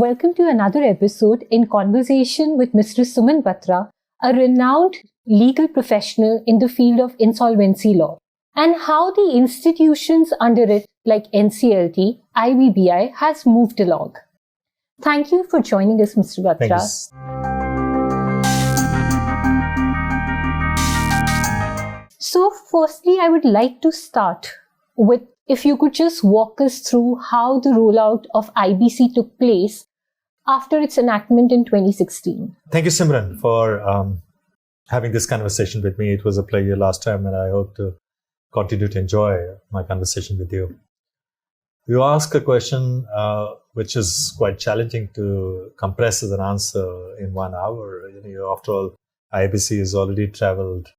welcome to another episode in conversation with Mr. Sumant Batra, a renowned legal professional in the field of insolvency law, and how the institutions under it like NCLT, IBBI has moved along. Thank you for joining us, Mr. Batra. So firstly, I would like to start with if you could just walk us through how the rollout of IBC took place after its enactment in 2016. Thank you, Simran, for having this conversation with me. It was a pleasure last time, and I hope to continue to enjoy my conversation with you. You ask a question which is quite challenging to compress as an answer in 1 hour. After all, IBC has already traveled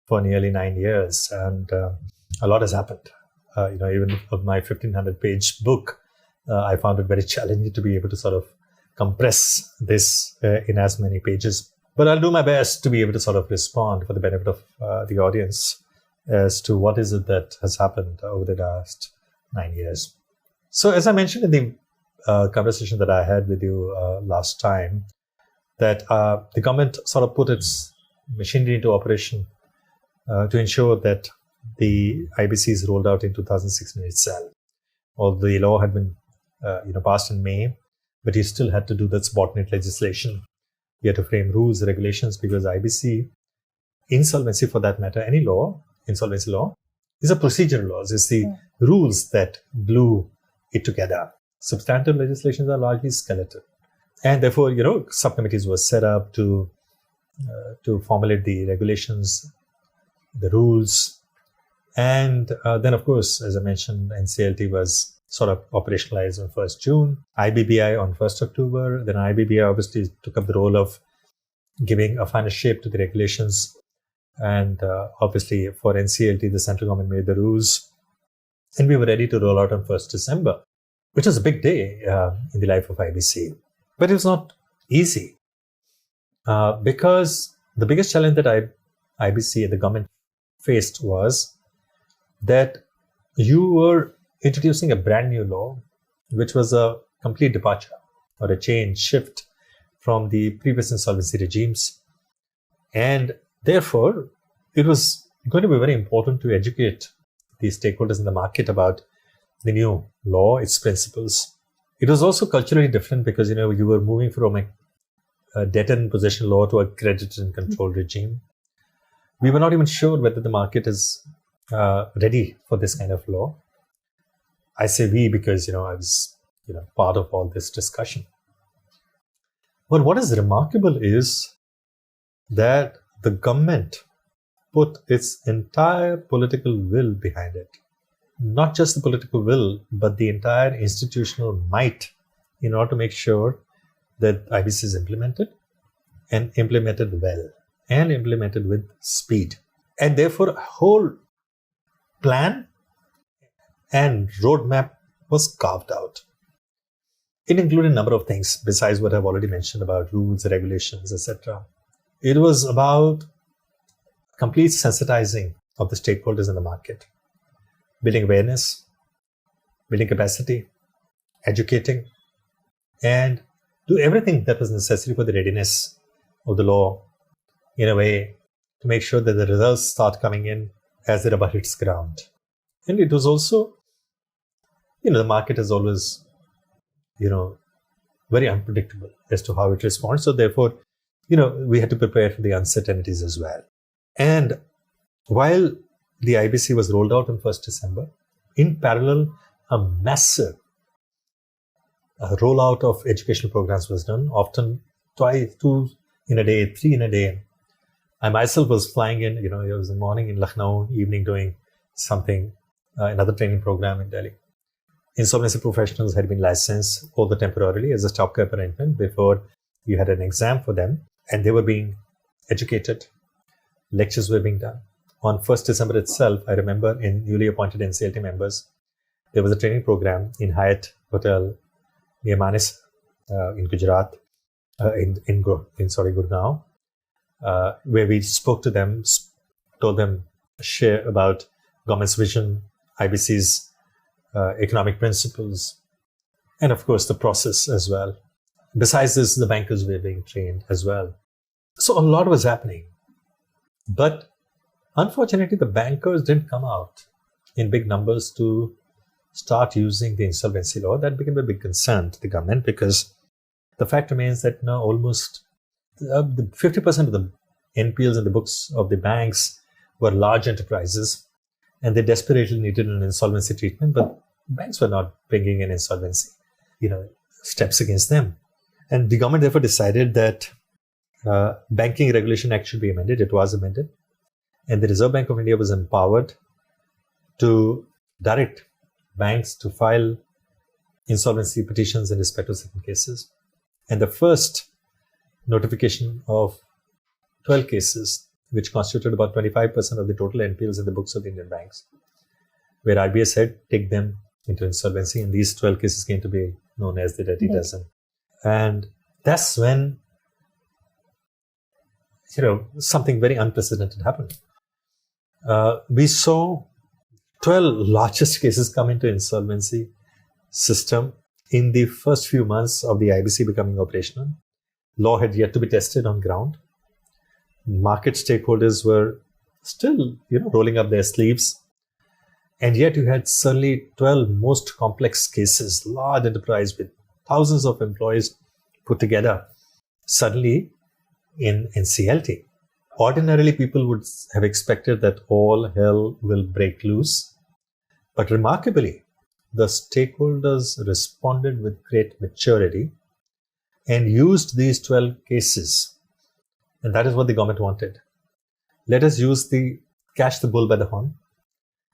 for nearly 9 years, and a lot has happened. Even of my 1,500-page book, I found it very challenging to be able to sort of compress this in as many pages. But I'll do my best to be able to sort of respond for the benefit of the audience as to what is it that has happened over the last 9 years. So as I mentioned in the conversation that I had with you last time, that the government sort of put its machinery into operation to ensure that the IBC is rolled out in 2016 itself. Although the law had been passed in May, but you still had to do that subordinate legislation. You had to frame rules, regulations, because IBC, insolvency for that matter, any law, insolvency law, is a procedural law. It's the rules that glue it together. Substantive legislations are largely skeletal. And therefore, subcommittees were set up to formulate the regulations, the rules. And then, of course, as I mentioned, NCLT was sort of operationalized on 1st June, IBBI on 1st October. Then IBBI obviously took up the role of giving a final shape to the regulations. And obviously for NCLT, the central government made the rules. And we were ready to roll out on 1st December, which was a big day in the life of IBC. But it was not easy because the biggest challenge that IBC and the government faced was that you were introducing a brand new law, which was a complete departure or a change, shift from the previous insolvency regimes. And therefore, it was going to be very important to educate the stakeholders in the market about the new law, its principles. It was also culturally different because, you were moving from a debtor in possession law to a creditor in control regime. We were not even sure whether the market is ready for this kind of law. I say we because, I was, part of all this discussion. But what is remarkable is that the government put its entire political will behind it. Not just the political will, but the entire institutional might in order to make sure that IBC is implemented and implemented well and implemented with speed. And therefore, a whole plan and roadmap was carved out. It included a number of things besides what I've already mentioned about rules, regulations, etc. It was about complete sensitizing of the stakeholders in the market, building awareness, building capacity, educating, and do everything that was necessary for the readiness of the law in a way to make sure that the results start coming in as the rubber hits ground. And it was also, the market is always, very unpredictable as to how it responds. So therefore, we had to prepare for the uncertainties as well. And while the IBC was rolled out on 1st December, in parallel, a massive rollout of educational programs was done, often 2 in a day, 3 in a day. I myself was flying in, it was in the morning in Lucknow, evening doing something, another training program in Delhi. Insolvency professionals had been licensed, although temporarily, as a stopgap arrangement before you had an exam for them, and they were being educated. Lectures were being done. On 1st December itself, I remember in newly appointed NCLT members, there was a training program in Hyatt Hotel near Manis in Gujarat, in Gurgaon, where we spoke to them, told them, share about government's vision, IBC's economic principles, and of course the process as well. besides this, the bankers were being trained as well. So a lot was happening. But unfortunately, the bankers didn't come out in big numbers to start using the insolvency law. That became a big concern to the government, because the fact remains that now almost 50% of the NPLs in the books of the banks were large enterprises, and they desperately needed an insolvency treatment, but banks were not bringing in insolvency, steps against them. And the government therefore decided that Banking Regulation Act should be amended. It was amended. And the Reserve Bank of India was empowered to direct banks to file insolvency petitions in respect of certain cases. And the first notification of 12 cases, which constituted about 25% of the total NPLs in the books of the Indian banks, where RBI said, take them into insolvency. And these 12 cases came to be known as the Dirty Dozen. And that's when, something very unprecedented happened. We saw 12 largest cases come into insolvency system in the first few months of the IBC becoming operational. Law had yet to be tested on ground. Market stakeholders were still, rolling up their sleeves. And yet you had suddenly 12 most complex cases, large enterprise with thousands of employees put together, suddenly in NCLT. Ordinarily, people would have expected that all hell will break loose. But remarkably, the stakeholders responded with great maturity and used these 12 cases. And that is what the government wanted. Let us catch the bull by the horn.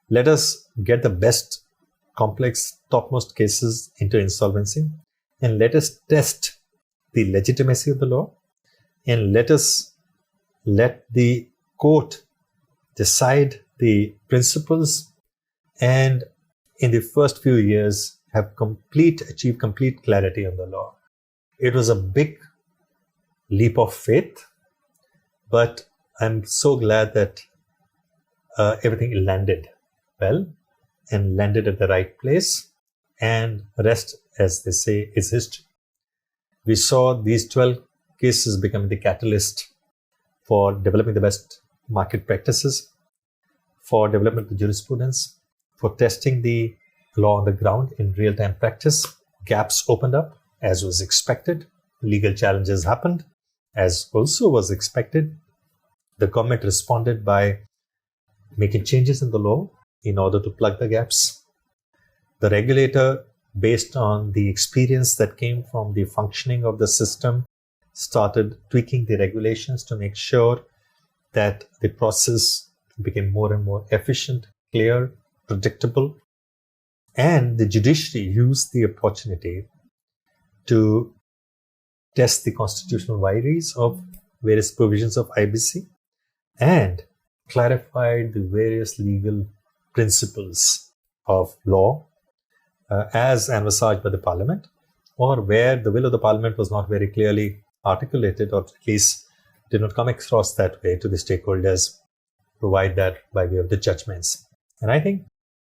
Let us get the best, complex, topmost cases into insolvency. And let us test the legitimacy of the law. And let the court decide the principles, and in the first few years achieve complete clarity on the law. It was a big leap of faith, but I'm so glad that everything landed well and landed at the right place, and rest, as they say, is history. We saw these 12 cases becoming the catalyst for developing the best market practices, for development of jurisprudence, for testing the law on the ground in real-time practice. Gaps opened up, as was expected. Legal challenges happened, as also was expected. The government responded by making changes in the law in order to plug the gaps. The regulator, based on the experience that came from the functioning of the system, started tweaking the regulations to make sure that the process became more and more efficient, clear, predictable. And the judiciary used the opportunity to test the constitutional vagaries of various provisions of IBC and clarified the various legal principles of law as envisaged by the Parliament, or where the will of the Parliament was not very clearly articulated, or at least did not come across that way to the stakeholders, provide that by way of the judgments. And I think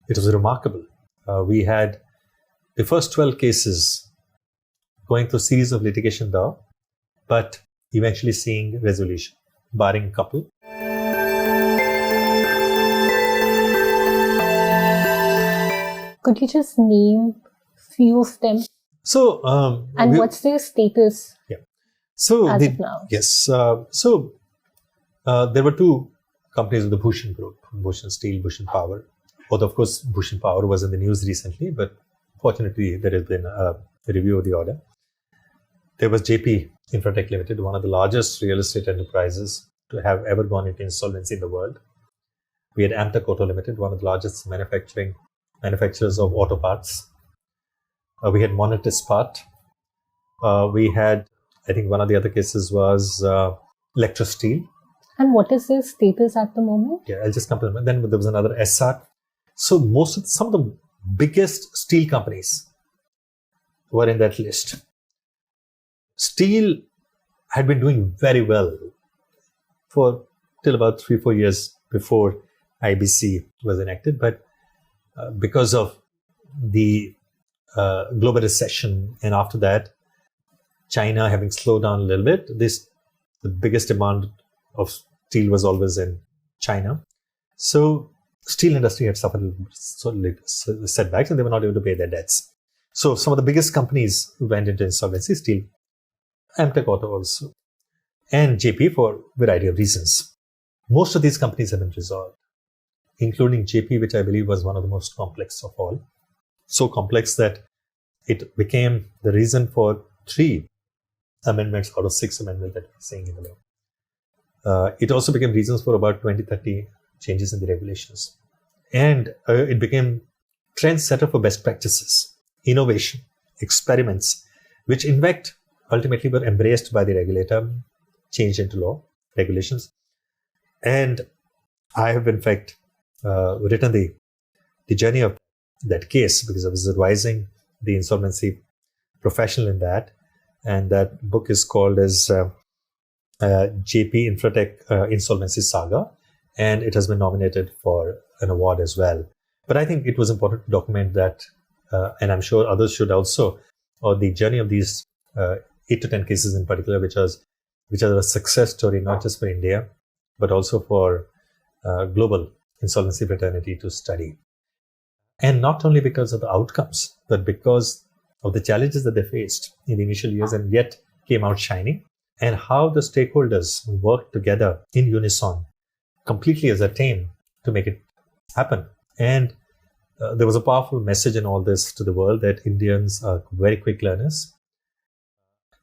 it was remarkable. We had the first 12 cases going through a series of litigation there, but eventually seeing resolution, barring a couple. Could you just name few of them? So, what's their status? Yeah. So as of now? Yes. There were two companies of the Bhushan Group, Bhushan Steel, Bhushan Power. Although, of course, Bhushan Power was in the news recently, but fortunately, there has been a review of the order. There was JP Infratech Limited, one of the largest real estate enterprises to have ever gone into insolvency in the world. We had Amtech Auto Limited, one of the largest manufacturers of auto parts. We had Monetis Part. We had, I think one of the other cases was Electro Steel. And what is their status at the moment? Yeah, I'll just come to them. Then there was another SR. So some of the biggest steel companies were in that list. Steel had been doing very well till about 3-4 years before IBC was enacted, but because of the global recession, and after that, China having slowed down a little bit, the biggest demand of steel was always in China. So steel industry had suffered setbacks and they were not able to pay their debts. So some of the biggest companies went into insolvency, steel, Amtech Auto also, and JP for a variety of reasons. Most of these companies have been resolved, including JP, which I believe was one of the most complex of all. So complex that it became the reason for 3 amendments out of 6 amendments that we're seeing in the law. It also became reasons for about 20-30 changes in the regulations. And it became trendsetter for best practices, innovation, experiments, which in fact ultimately were embraced by the regulator, changed into law, regulations. And I have in fact written the journey of that case because I was advising the insolvency professional in that. And that book is called as JP Infratech Insolvency Saga. And it has been nominated for an award as well. But I think it was important to document that, and I'm sure others should also, or the journey of these 8 to 10 cases in particular, which are a success story, not just for India, but also for global insolvency fraternity to study. And not only because of the outcomes, but because of the challenges that they faced in the initial years and yet came out shining, and how the stakeholders worked together in unison, completely as a team to make it happen. And there was a powerful message in all this to the world that Indians are very quick learners.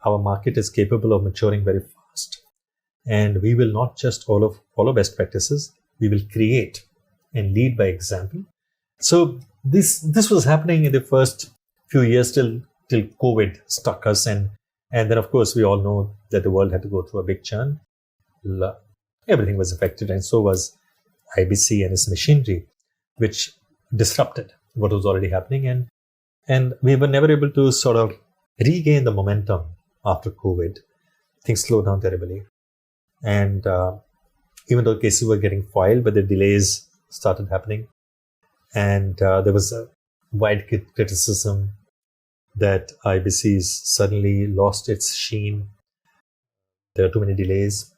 Our market is capable of maturing very fast. And we will not just follow best practices, we will create and lead by example. So this was happening in the first few years till COVID struck us. And then, of course, we all know that the world had to go through a big churn. Everything was affected, and so was IBC and its machinery, which disrupted what was already happening. And we were never able to sort of regain the momentum after COVID. Things slowed down terribly. And even though cases were getting filed, but the delays started happening. And there was a wide criticism that IBC's suddenly lost its sheen. There are too many delays.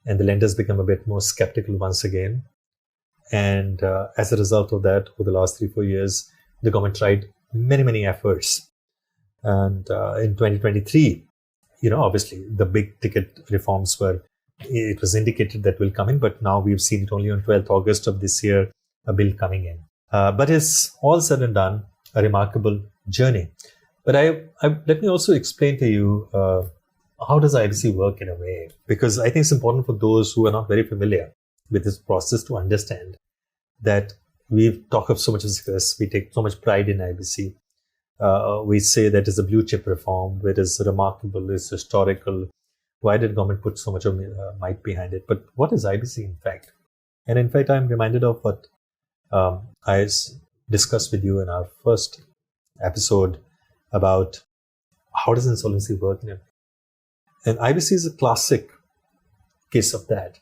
And the lenders become a bit more skeptical once again. And as a result of that, over the last 3-4 years, the government tried many efforts. And in 2023, obviously the big ticket reforms it was indicated that will come in, but now we've seen it only on 12th August of this year, a bill coming in. But it's all said and done, a remarkable journey. But let me also explain to you how does IBC work in a way? Because I think it's important for those who are not very familiar with this process to understand that we've talked of so much of success. We take so much pride in IBC. We say that it's a blue chip reform, it is remarkable, it's historical. Why did government put so much of might behind it? But what is IBC in fact? And in fact, I'm reminded of what I discussed with you in our first episode about how does insolvency work in it. And IBC is a classic case of that.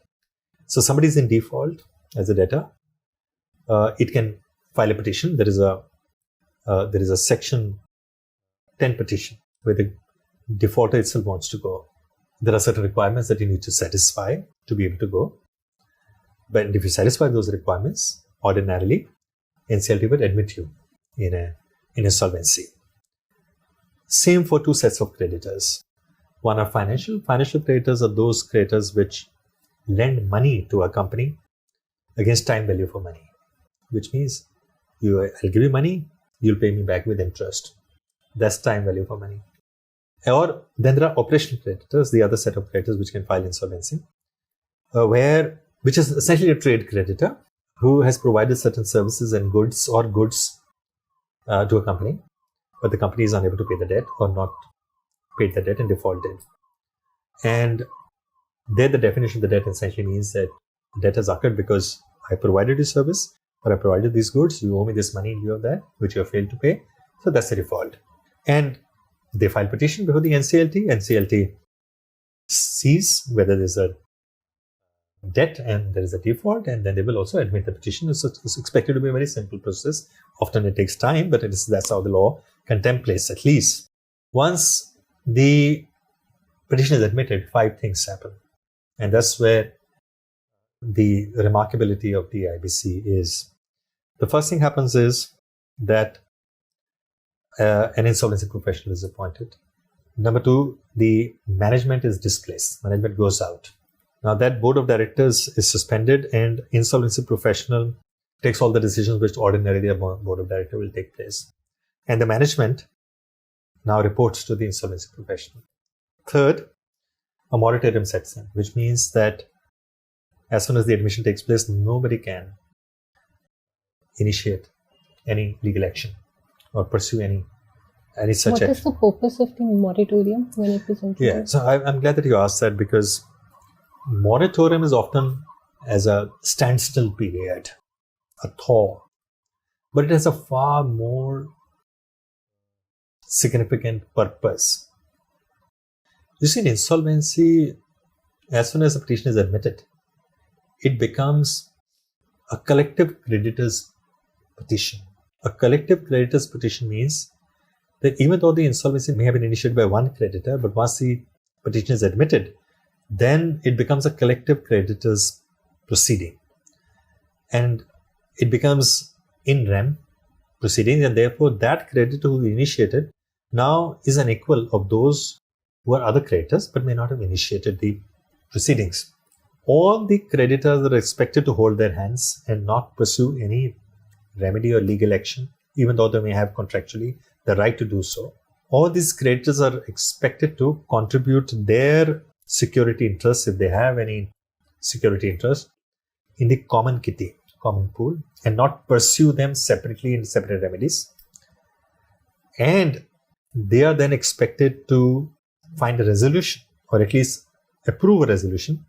So somebody is in default as a debtor. It can file a petition. There is a section 10 petition where the defaulter itself wants to go. There are certain requirements that you need to satisfy to be able to go. But if you satisfy those requirements, ordinarily, NCLT would admit you in insolvency. Same for 2 sets of creditors. One are financial. Financial creditors are those creditors which lend money to a company against time value for money, which means I'll give you money, you'll pay me back with interest. That's time value for money. Or then there are operational creditors, the other set of creditors which can file insolvency, which is essentially a trade creditor who has provided certain services and goods to a company, but the company is unable to pay the debt or not paid the debt and defaulted. And there the definition of the debt essentially means that debt has occurred because I provided you service or I provided these goods, you owe me this money in lieu of that, which you have failed to pay. So that's the default. And they file petition before the NCLT. NCLT sees whether there's a debt and there is a default, and then they will also admit the petition. It's expected to be a very simple process. Often it takes time, but that's how the law contemplates at least. Once the petition is admitted, 5 things happen. And that's where the remarkability of the IBC is. The first thing happens is that an insolvency professional is appointed. Number 2, the management is displaced. Management goes out. Now that board of directors is suspended and insolvency professional takes all the decisions which ordinarily a board of directors will take place. And the management now reports to the insolvency professional. Third, a moratorium sets in, which means that as soon as the admission takes place, nobody can initiate any legal action or pursue any such What action. is the purpose of the moratorium when it is introduced? Yeah, so I'm glad that you asked that, because moratorium is often as a standstill period, a thaw, but it has a far more significant purpose. You see, in insolvency, as soon as a petition is admitted, it becomes a collective creditors petition. A collective creditors petition means that even though the insolvency may have been initiated by one creditor, but once the petition is admitted, then it becomes a collective creditors proceeding. And it becomes in rem proceedings, and therefore that creditor who initiated now is an equal of those who are other creditors but may not have initiated the proceedings. All the creditors are expected to hold their hands and not pursue any remedy or legal action, even though they may have contractually the right to do so. All these creditors are expected to contribute their security interests, if they have any security interest, in the common kitty, common pool, and not pursue them separately in separate remedies. And they are then expected to find a resolution, or at least approve a resolution,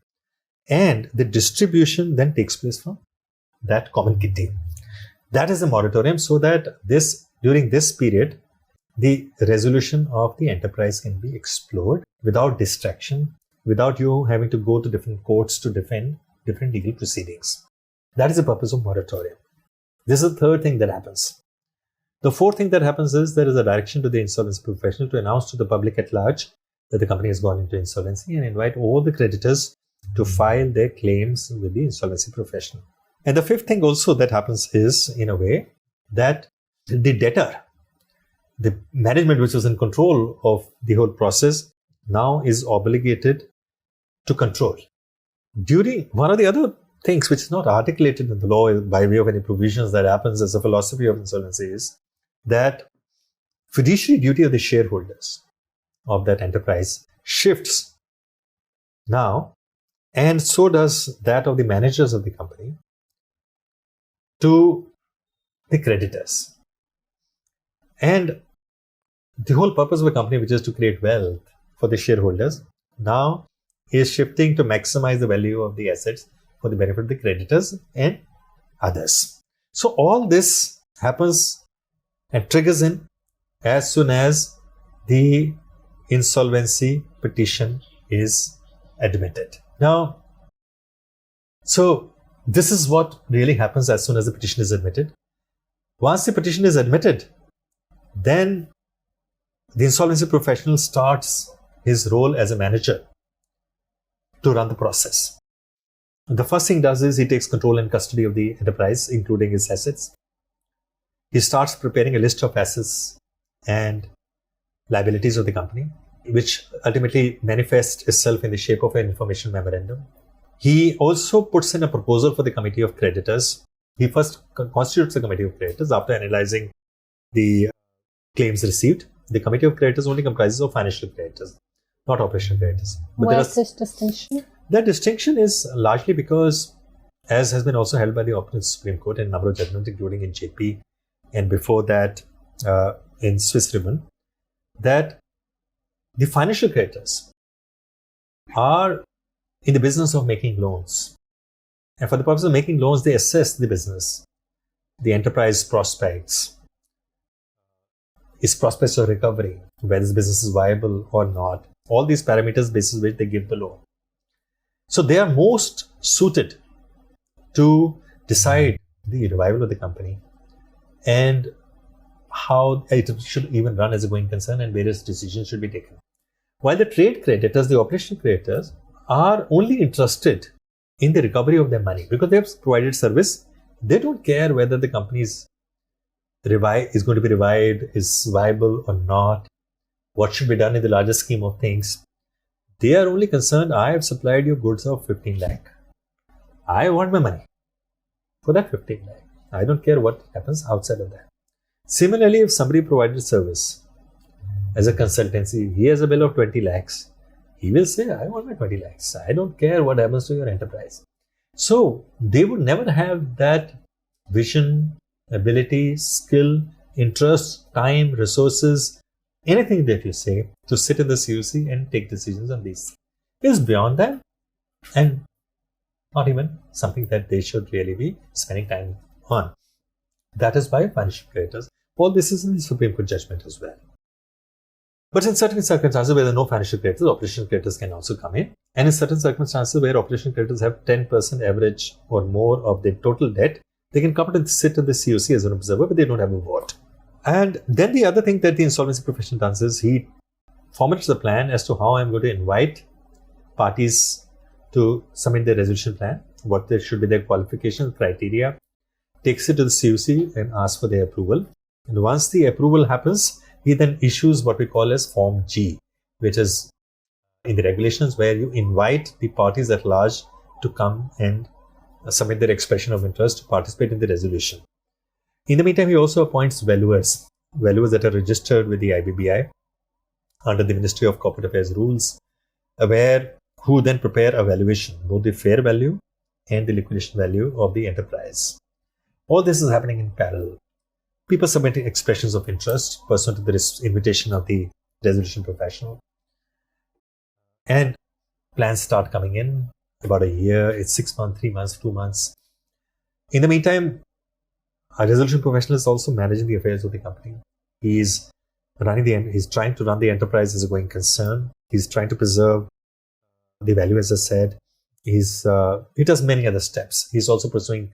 and the distribution then takes place from that common kitty. That is the moratorium, so that during this period, the resolution of the enterprise can be explored without distraction, without you having to go to different courts to defend different legal proceedings. That is the purpose of moratorium. This is the third thing that happens. The fourth thing that happens is there is a direction to the insolvency professional to announce to the public at large that the company has gone into insolvency and invite all the creditors to file their claims with the insolvency professional. And the fifth thing also that happens is, in a way, that the debtor, the management which was in control of the whole process, now is obligated to control. During one of the other things which is not articulated in the law by way of any provisions that happens as a philosophy of insolvency is that fiduciary duty of the shareholders of that enterprise shifts now, and so does that of the managers of the company, to the creditors. And the whole purpose of a company, which is to create wealth for the shareholders, now is shifting to maximize the value of the assets for the benefit of the creditors and others. So all this happens and triggers in as soon as the insolvency petition is admitted. Now, so this is what really happens as soon as the petition is admitted. Once the petition is admitted, then the insolvency professional starts his role as a manager to run the process. The first thing he does is he takes control and custody of the enterprise, including its assets. He starts preparing a list of assets and liabilities of the company, which ultimately manifests itself in the shape of an information memorandum. He also puts in a proposal for the committee of creditors. He first constitutes the committee of creditors after analyzing the claims received. The committee of creditors only comprises of financial creditors, not operational creditors. But why is this distinction? That distinction is largely because, as has been also held by the Supreme Court in a number of judgments, including in JP and before that in Swiss Ribbon, that the financial creditors are in the business of making loans. And for the purpose of making loans, they assess the business, the enterprise prospects, its prospects of recovery, whether this business is viable or not. All these parameters basis which they give the loan. So they are most suited to decide the revival of the company and how it should even run as a going concern, and various decisions should be taken. While the trade creditors, the operational creditors, are only interested in the recovery of their money because they have provided service. They don't care whether the company is going to be revived, is viable or not, what should be done in the larger scheme of things. They are only concerned, I have supplied you goods of 15 lakh. I want my money for that 15 lakh. I don't care what happens outside of that. Similarly, if somebody provided service as a consultancy, he has a bill of 20 lakhs. He will say, I want my 20 lakhs. I don't care what happens to your enterprise. So they would never have that vision, ability, skill, interest, time, resources, anything that you say to sit in the CoC and take decisions on these. It is beyond that and not even something that they should really be spending time on. That is by financial creditors. All this is in the Supreme Court judgment as well. But in certain circumstances where there are no financial creditors, operational creditors can also come in. And in certain circumstances where operational creditors have 10% average or more of the total debt, they can come and sit in the CoC as an observer, but they don't have a vote. And then the other thing that the insolvency professional does is he formulates the plan as to how I'm going to invite parties to submit their resolution plan, what there should be their qualification criteria, takes it to the CoC and asks for their approval. And once the approval happens, he then issues what we call as Form G, which is in the regulations where you invite the parties at large to come and submit their expression of interest to participate in the resolution. In the meantime, he also appoints valuers that are registered with the IBBI under the Ministry of Corporate Affairs rules, who then prepare a valuation, both the fair value and the liquidation value of the enterprise. All this is happening in parallel. People submitting expressions of interest pursuant to the invitation of the resolution professional. And plans start coming in about a year, it's 6 months, 3 months, 2 months. In the meantime, a resolution professional is also managing the affairs of the company. He's trying to run the enterprise as a going concern. He's trying to preserve the value, as I said. He does many other steps. He's also pursuing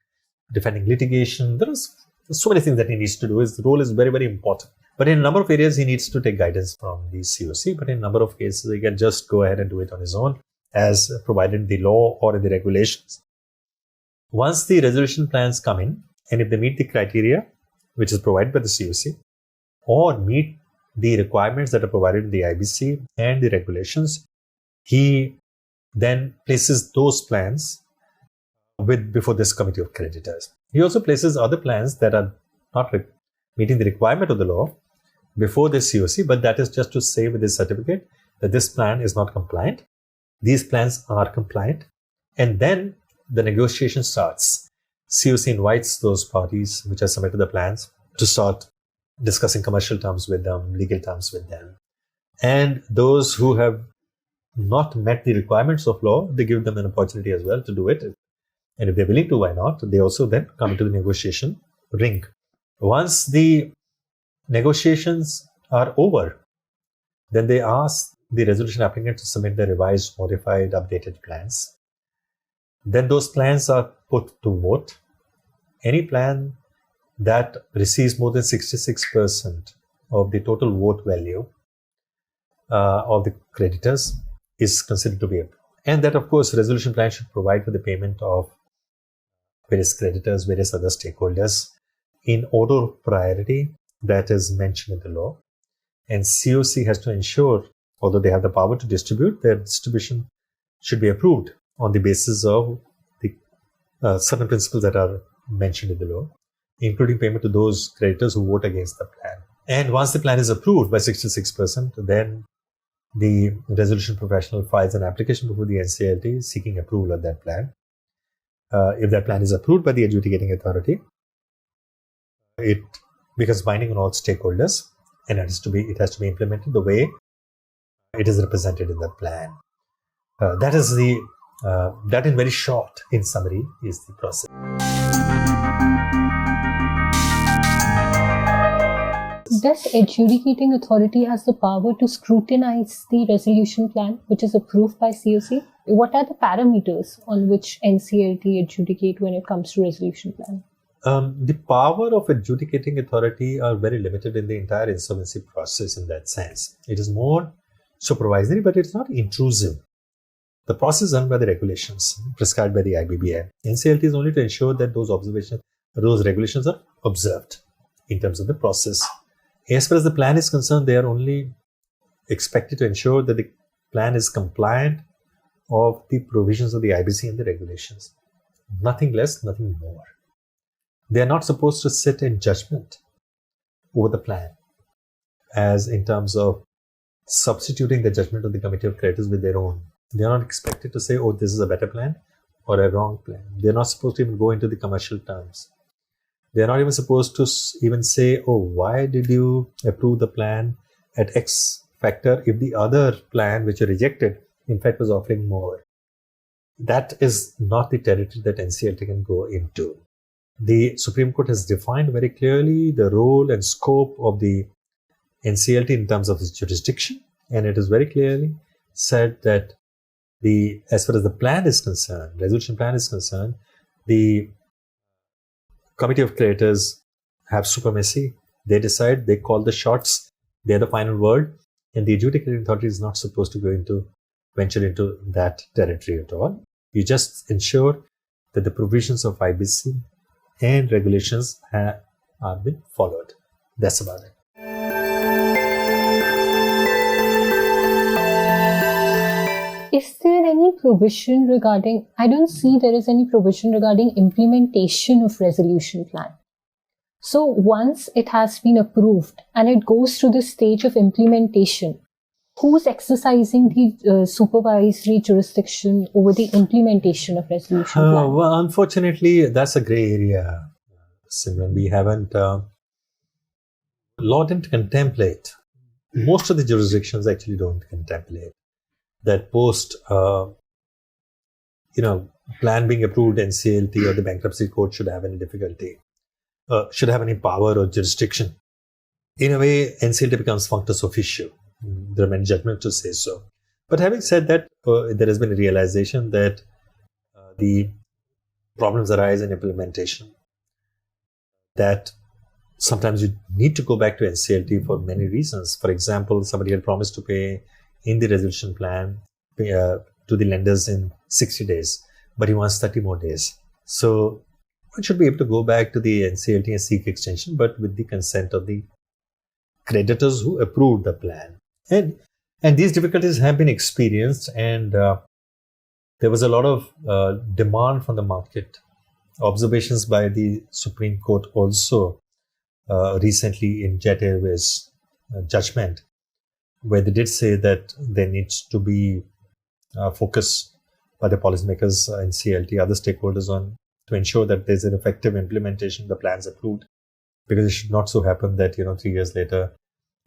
defending litigation. There's so many things that he needs to do. His role is very, very important. But in a number of areas, he needs to take guidance from the CoC. But in a number of cases, he can just go ahead and do it on his own, as provided in the law or in the regulations. Once the resolution plans come in, and if they meet the criteria, which is provided by the CoC, or meet the requirements that are provided in the IBC and the regulations, he then places those plans before this committee of creditors. He also places other plans that are not meeting the requirement of the law before the CoC, but that is just to say with this certificate that this plan is not compliant. These plans are compliant. And then the negotiation starts. CoC invites those parties which have submitted the plans to start discussing commercial terms with them, legal terms with them. And those who have not met the requirements of law, they give them an opportunity as well to do it. And if they're willing to, why not? They also then come into the negotiation ring. Once the negotiations are over, then they ask the resolution applicant to submit the revised, modified, updated plans. Then those plans are put to vote. Any plan that receives more than 66% of the total vote value of the creditors is considered to be approved. And that, of course, resolution plan should provide for the payment of various creditors, various other stakeholders in order of priority that is mentioned in the law. And CoC has to ensure, although they have the power to distribute, their distribution should be approved on the basis of the certain principles that are mentioned in the law, including payment to those creditors who vote against the plan. And once the plan is approved by 66%, then the resolution professional files an application before the NCLT seeking approval of that plan. If that plan is approved by the adjudicating authority, it becomes binding on all stakeholders, and it has to be implemented the way it is represented in the plan. That in very short, in summary, is the process. Does adjudicating authority has the power to scrutinize the resolution plan which is approved by CoC? What are the parameters on which NCLT adjudicate when it comes to resolution plan? The power of adjudicating authority are very limited in the entire insolvency process in that sense. It is more supervisory, but it's not intrusive. The process is run by the regulations prescribed by the IBBI. NCLT is only to ensure that those regulations are observed in terms of the process. As far as the plan is concerned, they are only expected to ensure that the plan is compliant of the provisions of the IBC and the regulations. Nothing less, nothing more. They are not supposed to sit in judgment over the plan, as in terms of substituting the judgment of the committee of creditors with their own. They are not expected to say, oh, this is a better plan or a wrong plan. They are not supposed to even go into the commercial terms. They are not even supposed to even say, oh, why did you approve the plan at X factor if the other plan which you rejected, in fact, was offering more. That is not the territory that NCLT can go into. The Supreme Court has defined very clearly the role and scope of the NCLT in terms of its jurisdiction, and it is very clearly said that as far as the plan is concerned, resolution plan is concerned, the committee of creditors have supremacy. They decide, they call the shots, they're the final word, and the adjudicating authority is not supposed to venture into that territory at all. You just ensure that the provisions of IBC and regulations are been followed. That's about it. Is there any provision regarding, I don't see there is any provision regarding implementation of resolution plan. So once it has been approved and it goes to the stage of implementation, who's exercising the supervisory jurisdiction over the implementation of resolution plan? Well, unfortunately, that's a gray area, Simran. We haven't, law didn't contemplate. Most of the jurisdictions actually don't contemplate that post, plan being approved, NCLT or the bankruptcy court should have any difficulty, should have any power or jurisdiction. In a way, NCLT becomes functus officio. There are many judgments to say so. But having said that, there has been a realization that the problems arise in implementation, that sometimes you need to go back to NCLT for many reasons. For example, somebody had promised to pay in the resolution plan to the lenders in 60 days, but he wants 30 more days. So one should be able to go back to the NCLT and seek extension, but with the consent of the creditors who approved the plan. And these difficulties have been experienced, and there was a lot of demand from the market. Observations by the Supreme Court also recently in Jet Airways judgment, where they did say that there needs to be focus by the policymakers, NCLT, other stakeholders on to ensure that there's an effective implementation of the plans approved, because it should not so happen that 3 years later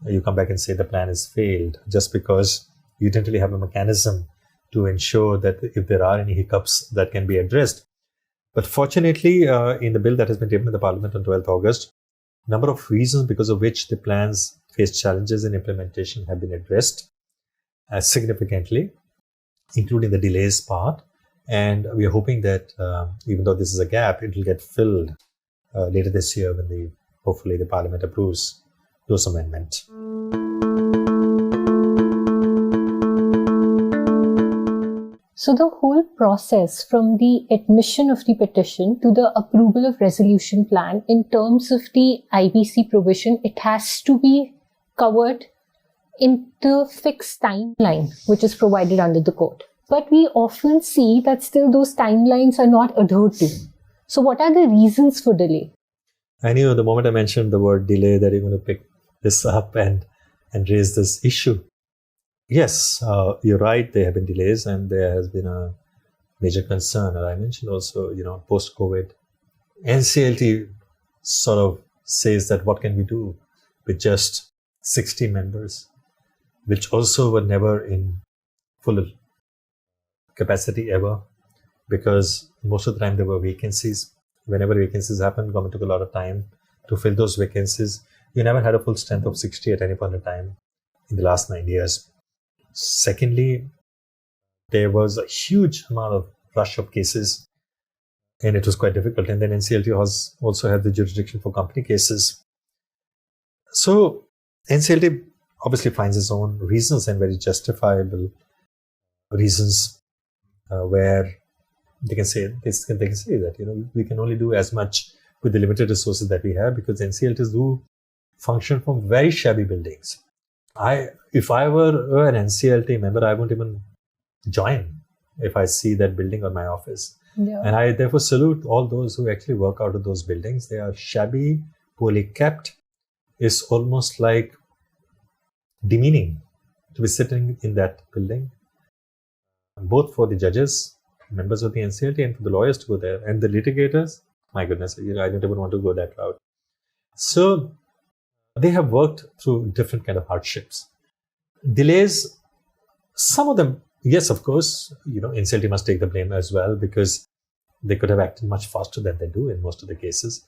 you come back and say the plan has failed just because you didn't really have a mechanism to ensure that if there are any hiccups that can be addressed. But fortunately, in the bill that has been tabled in the Parliament on 12th August, number of reasons because of which the plans face challenges in implementation have been addressed significantly, including the delays part. And we are hoping that even though this is a gap, it will get filled later this year when hopefully the Parliament approves those amendments. So the whole process from the admission of the petition to the approval of resolution plan in terms of the IBC provision, it has to be covered in the fixed timeline which is provided under the code. But we often see that still those timelines are not adhered to. So what are the reasons for delay? I knew the moment I mentioned the word delay that you're going to pick this up and raise this issue. Yes, you're right. There have been delays and there has been a major concern. And I mentioned also, post-COVID, NCLT sort of says that what can we do with just 60 members, which also were never in full capacity ever, because most of the time there were vacancies. Whenever vacancies happened, government took a lot of time to fill those vacancies. You never had a full strength of 60 at any point in time in the last 9 years. Secondly, there was a huge amount of rush of cases and it was quite difficult. And then NCLT also had the jurisdiction for company cases. So NCLT obviously finds its own reasons and very justifiable reasons where they can say that we can only do as much with the limited resources that we have, because NCLTs do function from very shabby buildings. If I were an NCLT member, I wouldn't even join if I see that building on my office. Yeah. And I therefore salute all those who actually work out of those buildings. They are shabby, poorly kept. It's almost like demeaning to be sitting in that building, both for the judges, members of the NCLT, and for the lawyers to go there. And the litigators, my goodness, I don't even want to go that route. So they have worked through different kind of hardships. Delays, some of them, yes, of course, NCLT must take the blame as well, because they could have acted much faster than they do in most of the cases.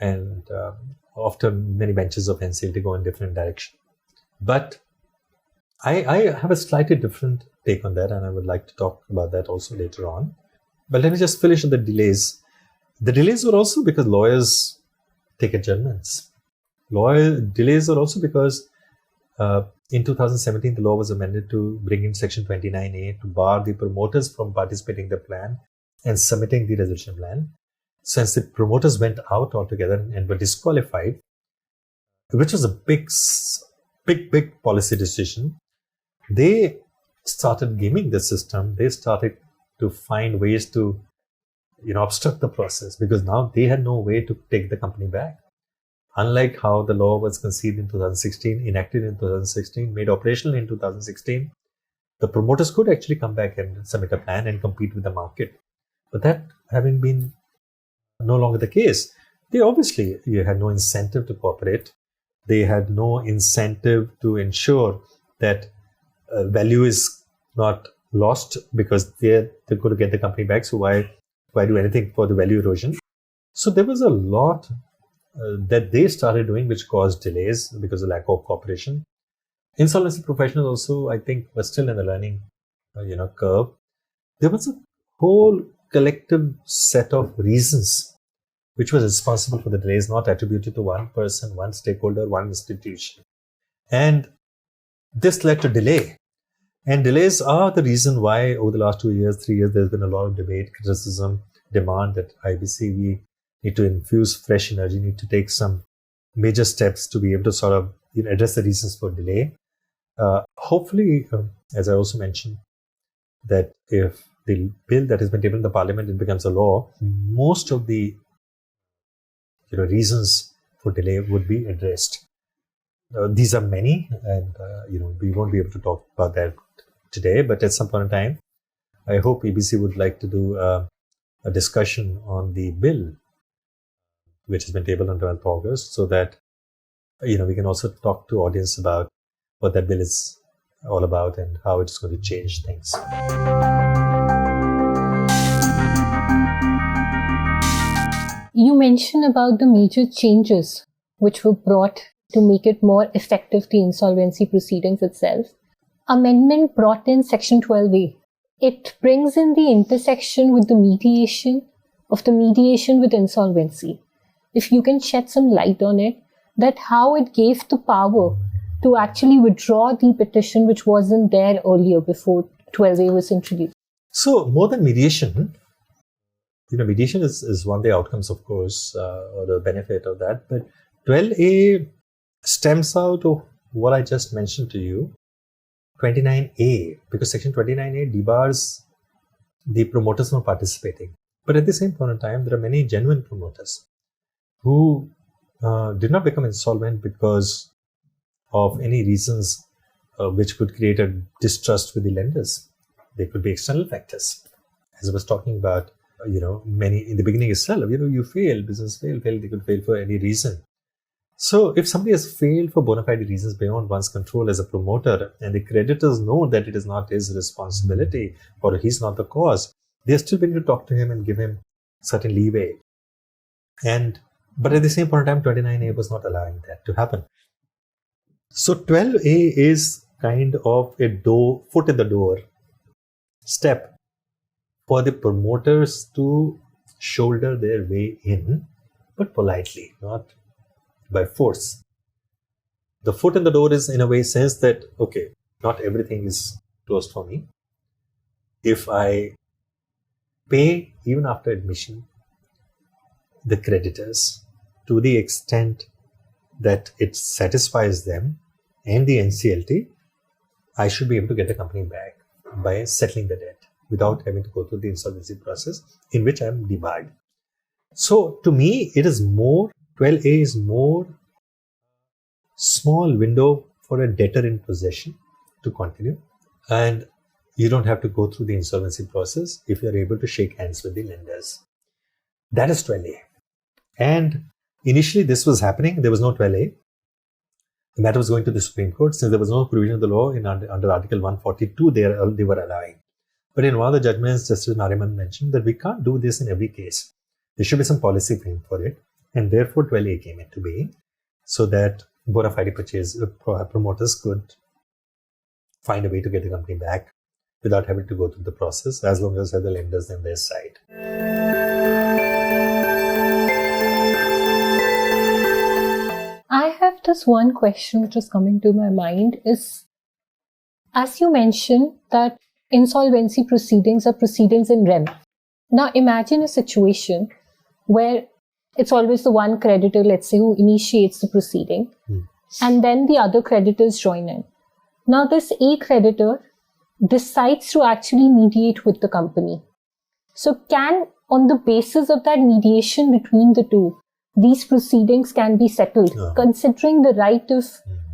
And often many benches of NCLT go in different direction. But I have a slightly different take on that, and I would like to talk about that also later on. But let me just finish on the delays. The delays were also because lawyers take adjournments. Delays are also because in 2017, the law was amended to bring in Section 29A to bar the promoters from participating in the plan and submitting the resolution plan. Since the promoters went out altogether and were disqualified, which was a big policy decision, they started gaming the system. They started to find ways to, obstruct the process, because now they had no way to take the company back. Unlike how the law was conceived in 2016, enacted in 2016, made operational in 2016, the promoters could actually come back and submit a plan and compete with the market. But that having been no longer the case, they obviously had no incentive to cooperate. They had no incentive to ensure that value is not lost, because they're going to get the company back. So why do anything for the value erosion? So there was a lot that they started doing which caused delays because of lack of cooperation. Insolvency professionals also, I think, were still in the learning curve. There was a whole collective set of reasons which was responsible for the delays, not attributed to one person, one stakeholder, one institution. And this led to delay. And delays are the reason why over the last 2 years, 3 years, there's been a lot of debate, criticism, demand that IBC, we need to infuse fresh energy, need to take some major steps to be able to sort of address the reasons for delay. Hopefully, as I also mentioned, that if the bill that has been tabled in the parliament, it becomes a law, most of the reasons for delay would be addressed. These are many, and we won't be able to talk about that today, but at some point in time, I hope EBC would like to do a discussion on the bill, which has been tabled on 12th August, so that we can also talk to audience about what that bill is all about and how it's going to change things. You mentioned about the major changes which were brought to make it more effective, the insolvency proceedings itself. Amendment brought in Section 12A. It brings in the intersection with the mediation with insolvency. If you can shed some light on it, that how it gave the power to actually withdraw the petition which wasn't there earlier before 12A was introduced. So more than mediation, mediation is one of the outcomes, of course, or the benefit of that. But 12A stems out of what I just mentioned to you, 29A, because Section 29A debars the promoters from participating. But at the same point in time, there are many genuine promoters who did not become insolvent because of any reasons which could create a distrust with the lenders. They could be external factors. As I was talking about, many in the beginning itself, you fail, business fail, they could fail for any reason. So if somebody has failed for bona fide reasons beyond one's control as a promoter, and the creditors know that it is not his responsibility or he's not the cause, they're still willing to talk to him and give him certain leeway. But at the same point in time, 29A was not allowing that to happen. So 12A is kind of a foot in the door step for the promoters to shoulder their way in, but politely, not by force. the foot in the door is in a way says that, okay, not everything is closed for me. If I pay even after admission the creditors to the extent that it satisfies them and the NCLT, I should be able to get the company back by settling the debt without having to go through the insolvency process in which I am debarred. So to me, it is more, 12A is more small window for a debtor in possession to continue, and you don't have to go through the insolvency process if you are able to shake hands with the lenders. That is 12A. And initially this was happening, there was no 12A. The matter was going to the Supreme Court. Since there was no provision of the law under Article 142, they were allowing. But in one of the judgments, Justice Nariman mentioned that we can't do this in every case. There should be some policy frame for it. And therefore 12A came into being so that bona fide promoters could find a way to get the company back without having to go through the process, as long as they have the lenders on their side. I have just one question which is coming to my mind is, as you mentioned that insolvency proceedings are proceedings in rem. Now imagine a situation where it's always the one creditor, let's say, who initiates the proceeding, and then the other creditors join in. Now this A creditor decides to actually mediate with the company. So can, on the basis of that mediation between the two, these proceedings can be settled, considering the right of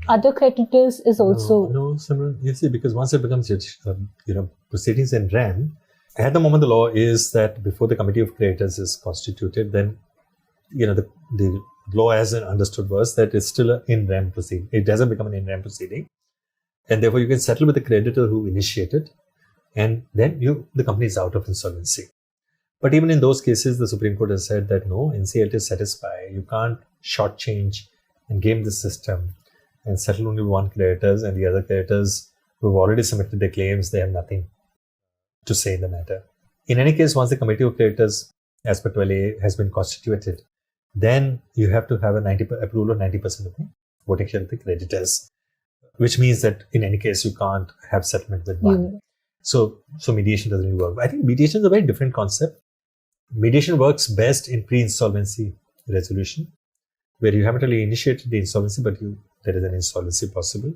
other creditors is also... No, Simran, you see, because once it becomes proceedings in rem, at the moment the law is that before the committee of creditors is constituted, then the law as understood was that it's still an in rem proceeding. It doesn't become an in rem proceeding. And therefore you can settle with the creditor who initiated, and then the company is out of insolvency. But even in those cases, the Supreme Court has said that no, NCLT is satisfied. You can't shortchange and game the system and settle only one creditors, and the other creditors who have already submitted their claims, they have nothing to say in the matter. In any case, once the committee of creditors, as per 12A, has been constituted, then you have to have approval of 90% of the voting share of the creditors, which means that in any case, you can't have settlement with one. So mediation doesn't really work. I think mediation is a very different concept. Mediation works best in pre-insolvency resolution, where you haven't really initiated the insolvency, but there is an insolvency possible.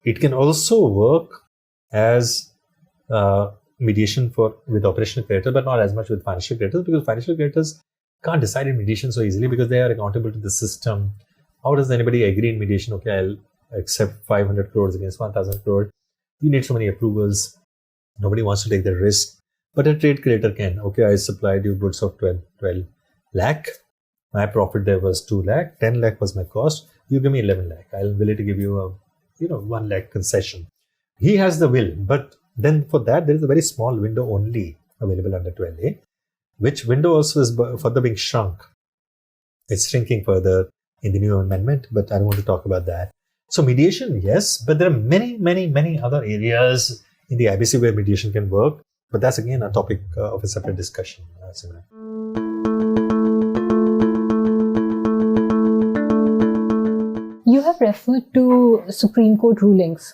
It can also work as mediation with operational creditor, but not as much with financial creditors, because financial creditors can't decide in mediation so easily because they are accountable to the system. How does anybody agree in mediation? Okay, I'll accept 500 crores against 1,000 crores. You need so many approvals. Nobody wants to take the risk. But a trade creditor can. Okay, I supplied you goods of 12 lakh. My profit there was 2 lakh. 10 lakh was my cost. You give me 11 lakh. I'm willing to give you a 1 lakh concession. He has the will, but then for that there is a very small window only available under 12A, which window also is further being shrunk. It's shrinking further in the new amendment, but I don't want to talk about that. So mediation, yes, but there are many, many, many other areas in the IBC where mediation can work. But that's again a topic of a separate discussion. You have referred to Supreme Court rulings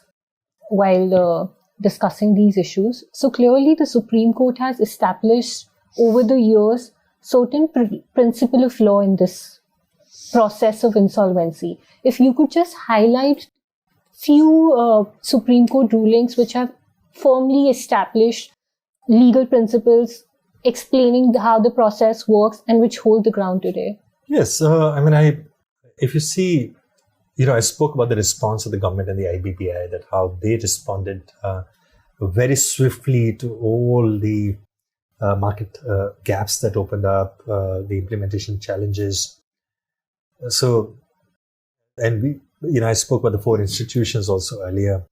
while discussing these issues. So clearly the Supreme Court has established over the years certain principle of law in this process of insolvency. If you could just highlight few Supreme Court rulings which have firmly established legal principles explaining how the process works and which hold the ground today. Yes, if you see, I spoke about the response of the government and the IBBI, that how they responded very swiftly to all the market gaps that opened up, the implementation challenges. So, and I spoke about the 4 institutions also earlier.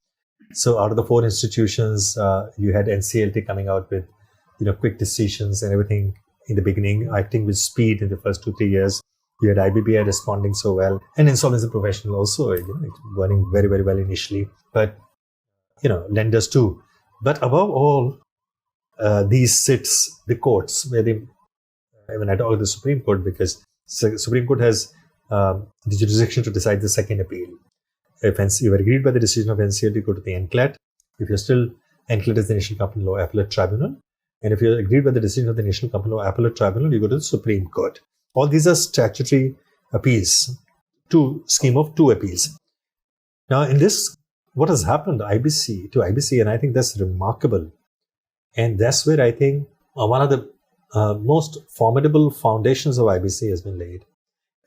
So out of the 4 institutions, you had NCLT coming out with, quick decisions and everything in the beginning, acting with speed in the first 2-3 years. You had IBBI responding so well, and Insolvency Professional also, running very, very well initially. But, lenders too. But above all, these sits the courts, where when I talk about the Supreme Court, because the Supreme Court has the jurisdiction to decide the second appeal. If you are agreed by the decision of NCLT, go to the NCLT. If you're still, NCLT is the National Company Law Appellate Tribunal. And if you're agreed by the decision of the National Company Law Appellate Tribunal, you go to the Supreme Court. All these are statutory appeals, scheme of two appeals. Now, in this, what has happened to IBC, and I think that's remarkable. And that's where I think one of the most formidable foundations of IBC has been laid,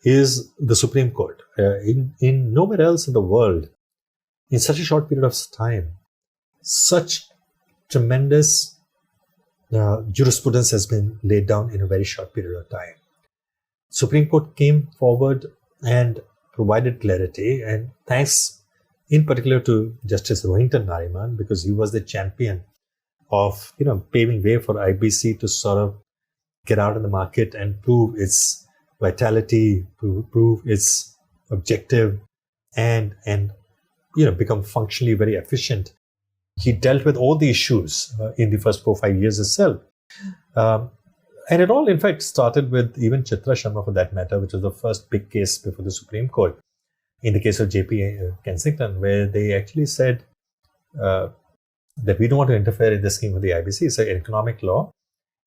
is the Supreme Court. In nowhere else in the world, in such a short period of time, such tremendous jurisprudence has been laid down in a very short period of time. Supreme Court came forward and provided clarity, and thanks in particular to Justice Rohinton Nariman, because he was the champion of paving way for IBC to sort of get out in the market and prove its vitality, prove its objective, and become functionally very efficient. He dealt with all the issues in the first 4 or 5 years itself. And it all, in fact, started with even Chitra Sharma, for that matter, which was the first big case before the Supreme Court, in the case of JP Kensington, where they actually said that we don't want to interfere in the scheme of the IBC. It's an economic law,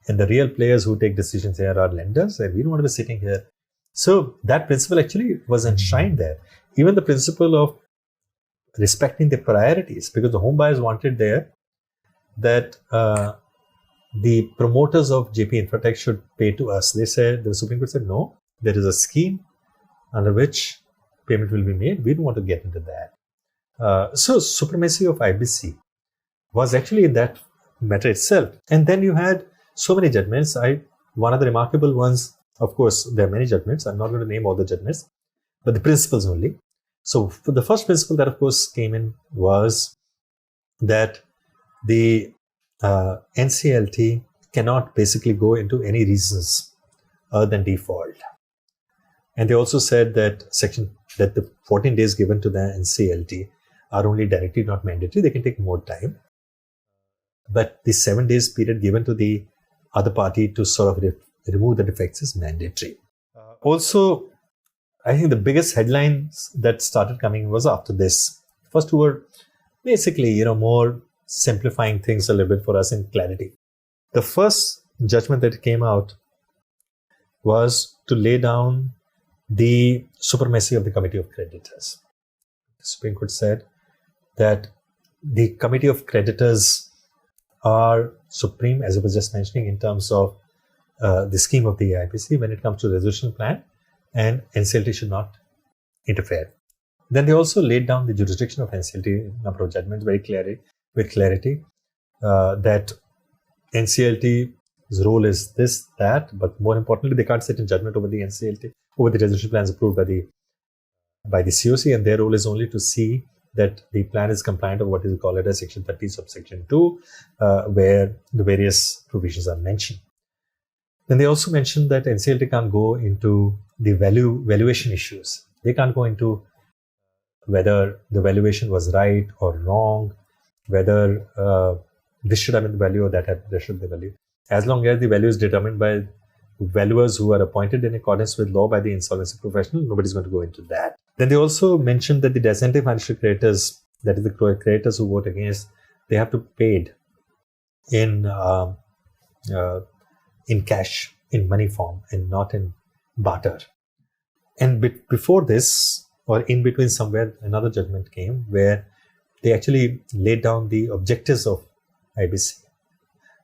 and the real players who take decisions here are lenders, and we don't want to be sitting here. So that principle actually was enshrined there. Even the principle of respecting the priorities, because the home buyers wanted there that the promoters of JP Infratech should pay to us. They said, the Supreme Court said, no, there is a scheme under which payment will be made. We don't want to get into that. So supremacy of IBC was actually in that matter itself. And then you had so many judgments. One of the remarkable ones, of course, there are many judgments. I'm not going to name all the judgments, but the principles only. So for the first principle that, of course, came in was that the NCLT cannot basically go into any reasons other than default. And they also said that the 14 days given to the NCLT are only directive, not mandatory. They can take more time. But the 7 days period given to the other party to sort of remove the defects is mandatory. Also, I think the biggest headlines that started coming was after this. First, who were basically, more simplifying things a little bit for us in clarity. The first judgment that came out was to lay down the supremacy of the Committee of Creditors. The Supreme Court said that the Committee of Creditors are supreme, as I was just mentioning, in terms of the scheme of the IBC when it comes to resolution plan, and NCLT should not interfere. Then they also laid down the jurisdiction of NCLT in a number of judgments with clarity, that NCLT's role is this, that, but more importantly, they can't sit in judgment over the NCLT, over the resolution plans approved by the CoC, and their role is only to see that the plan is compliant with what is called as Section 30 subsection 2, where the various provisions are mentioned. Then they also mentioned that NCLT can't go into the valuation issues. They can't go into whether the valuation was right or wrong, whether this should have been the value or that should be the value. As long as the value is determined by valuers who are appointed in accordance with law by the insolvency professional, nobody's going to go into that. Then they also mentioned that the designated financial creditors, that is the creditors who vote against, they have to be paid in cash, in money form, and not in barter. And before this, or in between somewhere, another judgment came where they actually laid down the objectives of IBC.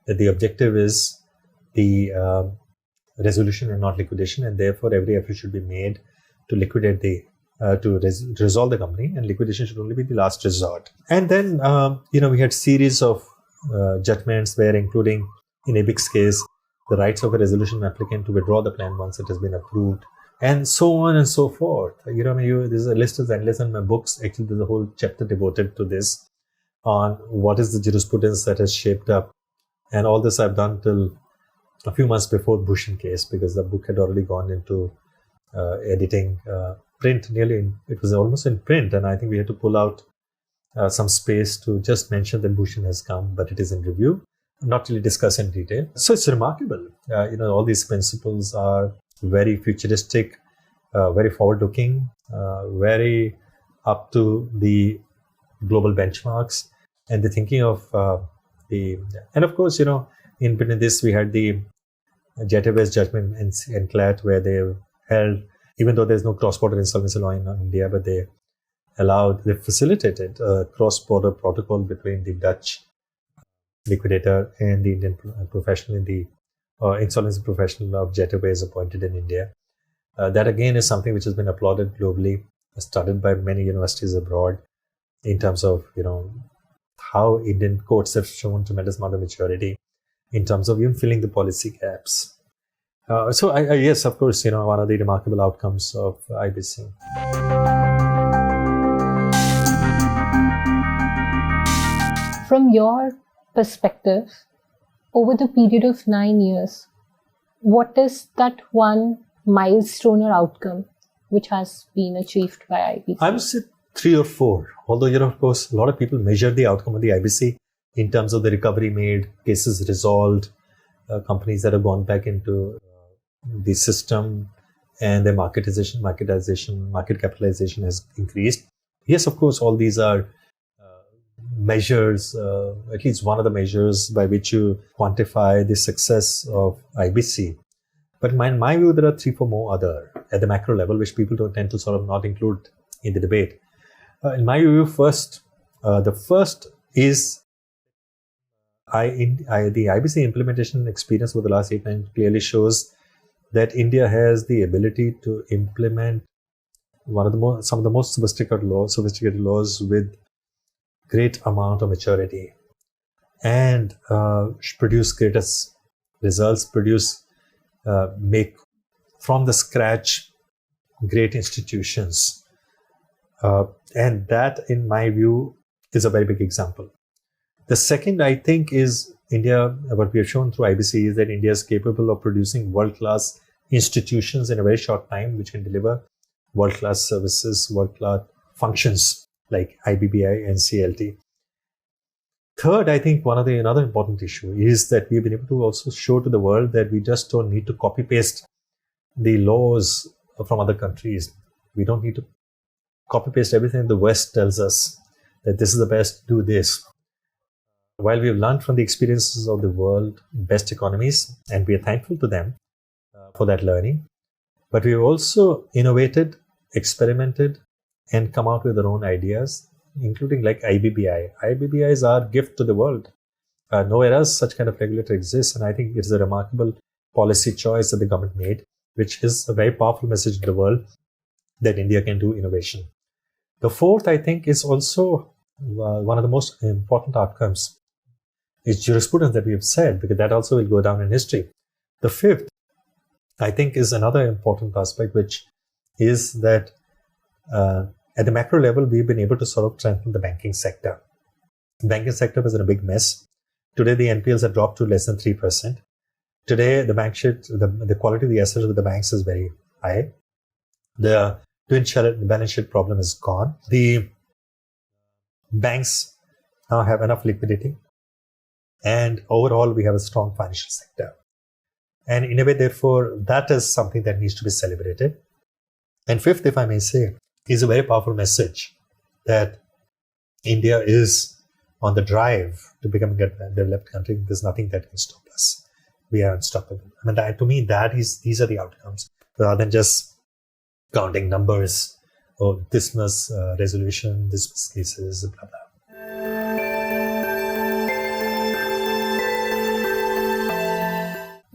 That the objective is the resolution and not liquidation, and therefore every effort should be made to liquidate resolve the company, and liquidation should only be the last resort. And then we had series of judgments where, including in ABIC's case, the rights of a resolution applicant to withdraw the plan once it has been approved, and so on and so forth. There's a list is endless in my books. Actually, there's a whole chapter devoted to this, on what is the jurisprudence that has shaped up. And all this I've done till a few months before Bhushan case, because the book had already gone into editing, print it was almost in print, and I think we had to pull out some space to just mention that Bhushan has come, but it is in review, not really discuss in detail. So it's remarkable. All these principles are very futuristic, very forward-looking, very up to the global benchmarks, and the thinking of and of course, in between this, we had the Jetaway's judgment in NCLT, where they held, even though there's no cross-border insolvency law in India, but they facilitated a cross-border protocol between the Dutch liquidator and the Indian professional in the insolvency professional of Jetaway is appointed in India. That again is something which has been applauded globally, studied by many universities abroad, in terms of how Indian courts have shown tremendous amount of maturity in terms of even filling the policy gaps. So yes, of course, one of the remarkable outcomes of IBC. From your perspective, over the period of 9 years, what is that one milestone or outcome which has been achieved by IBC? I would say 3 or 4. Although, of course, a lot of people measure the outcome of the IBC in terms of the recovery made, cases resolved, companies that have gone back into the system, and their market capitalization has increased. Yes, of course, all these are measures, at least one of the measures by which you quantify the success of IBC. But in my view, there are 3-4 more other at the macro level, which people don't tend to sort of not include in the debate. In my view, the first is the IBC implementation experience over the last 8-9 years clearly shows that India has the ability to implement some of the most sophisticated laws with great amount of maturity, and produce greater results, make from the scratch great institutions. And that, in my view, is a very big example. The second, I think, is India, what we have shown through IBC is that India is capable of producing world-class institutions in a very short time, which can deliver world-class services, world-class functions like IBBI and NCLT. Third, I think another important issue is that we've been able to also show to the world that we just don't need to copy-paste the laws from other countries. We don't need to copy-paste everything the West tells us that this is the best, do this. While we have learned from the experiences of the world best economies, and we are thankful to them for that learning, but we have also innovated, experimented, and come out with our own ideas, including like IBBI. IBBI is our gift to the world. Nowhere else such kind of regulator exists, and I think it's a remarkable policy choice that the government made, which is a very powerful message to the world that India can do innovation. The fourth, I think, is also one of the most important outcomes is jurisprudence that we have said, because that also will go down in history. The fifth, I think, is another important aspect, which is that at the macro level, we've been able to sort of strengthen the banking sector. The banking sector was in a big mess. Today, the NPLs have dropped to less than 3%. Today, the quality of the assets of the banks is very high. The twin balance sheet problem is gone. The banks now have enough liquidity. And overall, we have a strong financial sector. And in a way, therefore, that is something that needs to be celebrated. And fifth, if I may say, is a very powerful message that India is on the drive to becoming a developed country. There's nothing that can stop us. We are unstoppable. I mean, to me, these are the outcomes, rather than just counting numbers or dismiss resolution, dismiss cases, blah, blah.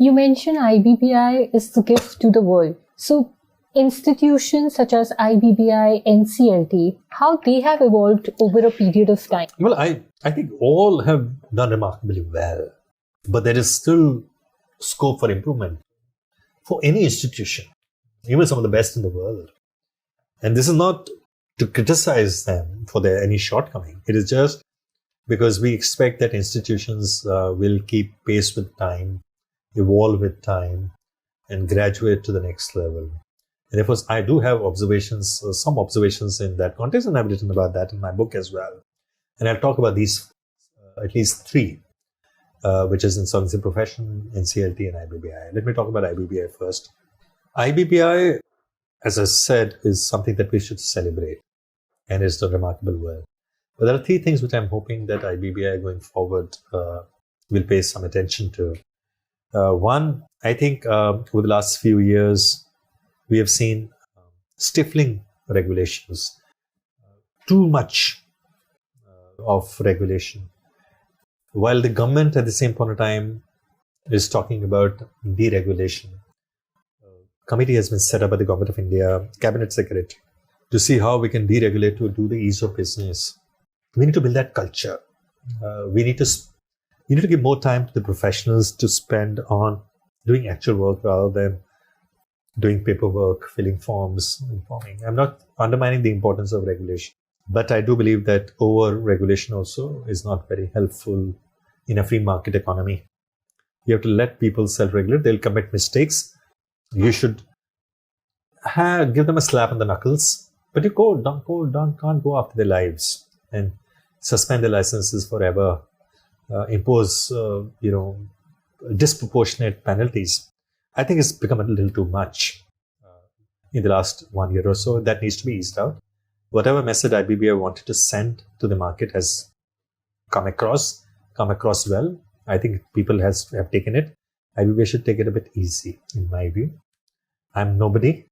You mentioned IBBI is the gift to the world. So institutions such as IBBI, NCLT, how they have evolved over a period of time? Well, I think all have done remarkably well, but there is still scope for improvement for any institution, even some of the best in the world. And this is not to criticize them for any shortcoming. It is just because we expect that institutions will keep pace with time, evolve with time, and graduate to the next level. And of course, I do have some observations in that context, and I've written about that in my book as well. And I'll talk about these, at least three, which is Insolvency Profession, NCLT, and IBBI. Let me talk about IBBI first. IBBI, as I said, is something that we should celebrate. and it's done remarkable well. But there are three things which I'm hoping that IBBI going forward will pay some attention to. One, I think over the last few years, we have seen stifling regulations, too much of regulation. While the government at the same point of time is talking about deregulation, committee has been set up by the Government of India, Cabinet Secretary, to see how we can deregulate to do the ease of business. We need to build that culture. We need to give more time to the professionals to spend on doing actual work rather than doing paperwork, filling forms, informing. I'm not undermining the importance of regulation, but I do believe that over-regulation also is not very helpful in a free market economy. You have to let people self-regulate. They'll commit mistakes. You should give them a slap on the knuckles, but you can't go after their lives and suspend their licenses forever, impose disproportionate penalties. I think it's become a little too much in the last 1 year or so. That needs to be eased out. Whatever message IBBI wanted to send to the market has come across well. I think people have taken it. IBBI should take it a bit easy, in my view. I'm nobody.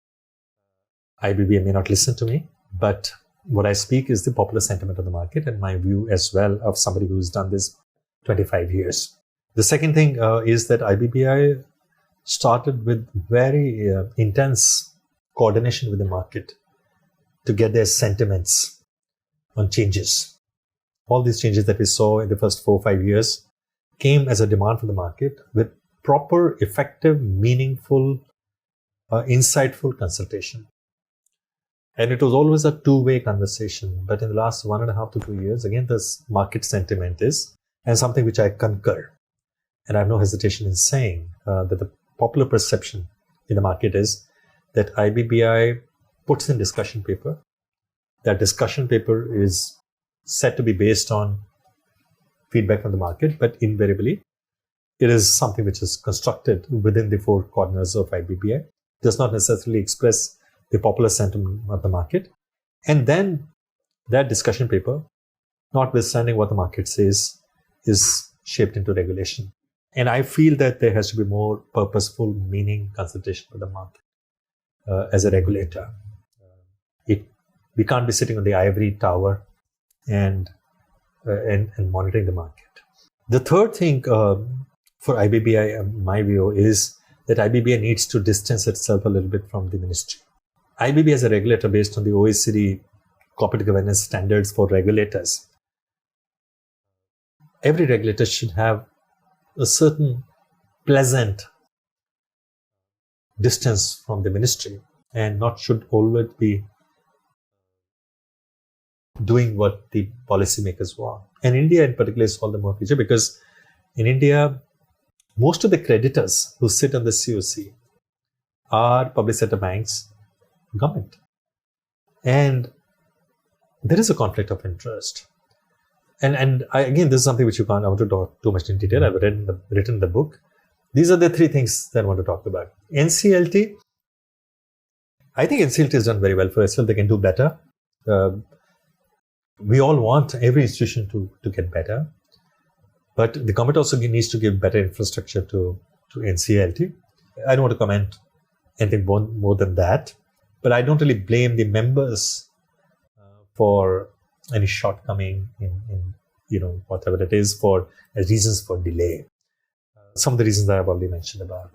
IBBI may not listen to me, but what I speak is the popular sentiment of the market and my view as well of somebody who's done this 25 years. The second thing is that IBBI started with very intense coordination with the market to get their sentiments on changes. All these changes that we saw in the first 4 or 5 years came as a demand from the market with proper, effective, meaningful, insightful consultation. And it was always a two-way conversation. But in the last 1.5 to 2 years, again, this market sentiment is, and something which I concur. And I have no hesitation in saying that the popular perception in the market is that IBBI puts in discussion paper. That discussion paper is said to be based on feedback from the market, but invariably, it is something which is constructed within the four corners of IBBI. It does not necessarily express the popular sentiment of the market. And then that discussion paper, notwithstanding what the market says, is shaped into regulation. And I feel that there has to be more purposeful, meaning consultation with the market as a regulator. We can't be sitting on the ivory tower and monitoring the market. The third thing for IBBI, in my view, is that IBBI needs to distance itself a little bit from the ministry. IBBI as a regulator based on the OECD corporate governance standards for regulators. Every regulator should have a certain pleasant distance from the ministry and not should always be doing what the policymakers want. And India in particular is all the more feature because in India, most of the creditors who sit on the CoC are public sector banks, government. And there is a conflict of interest. And again, this is something which I want to talk too much in detail. I've written the book. These are the three things that I want to talk about. NCLT, I think NCLT has done very well for itself. They can do better. We all want every institution to get better. But the government also needs to give better infrastructure to NCLT. I don't want to comment anything more than that. But I don't really blame the members for any shortcoming in whatever it is for reasons for delay. Some of the reasons that I've already mentioned about.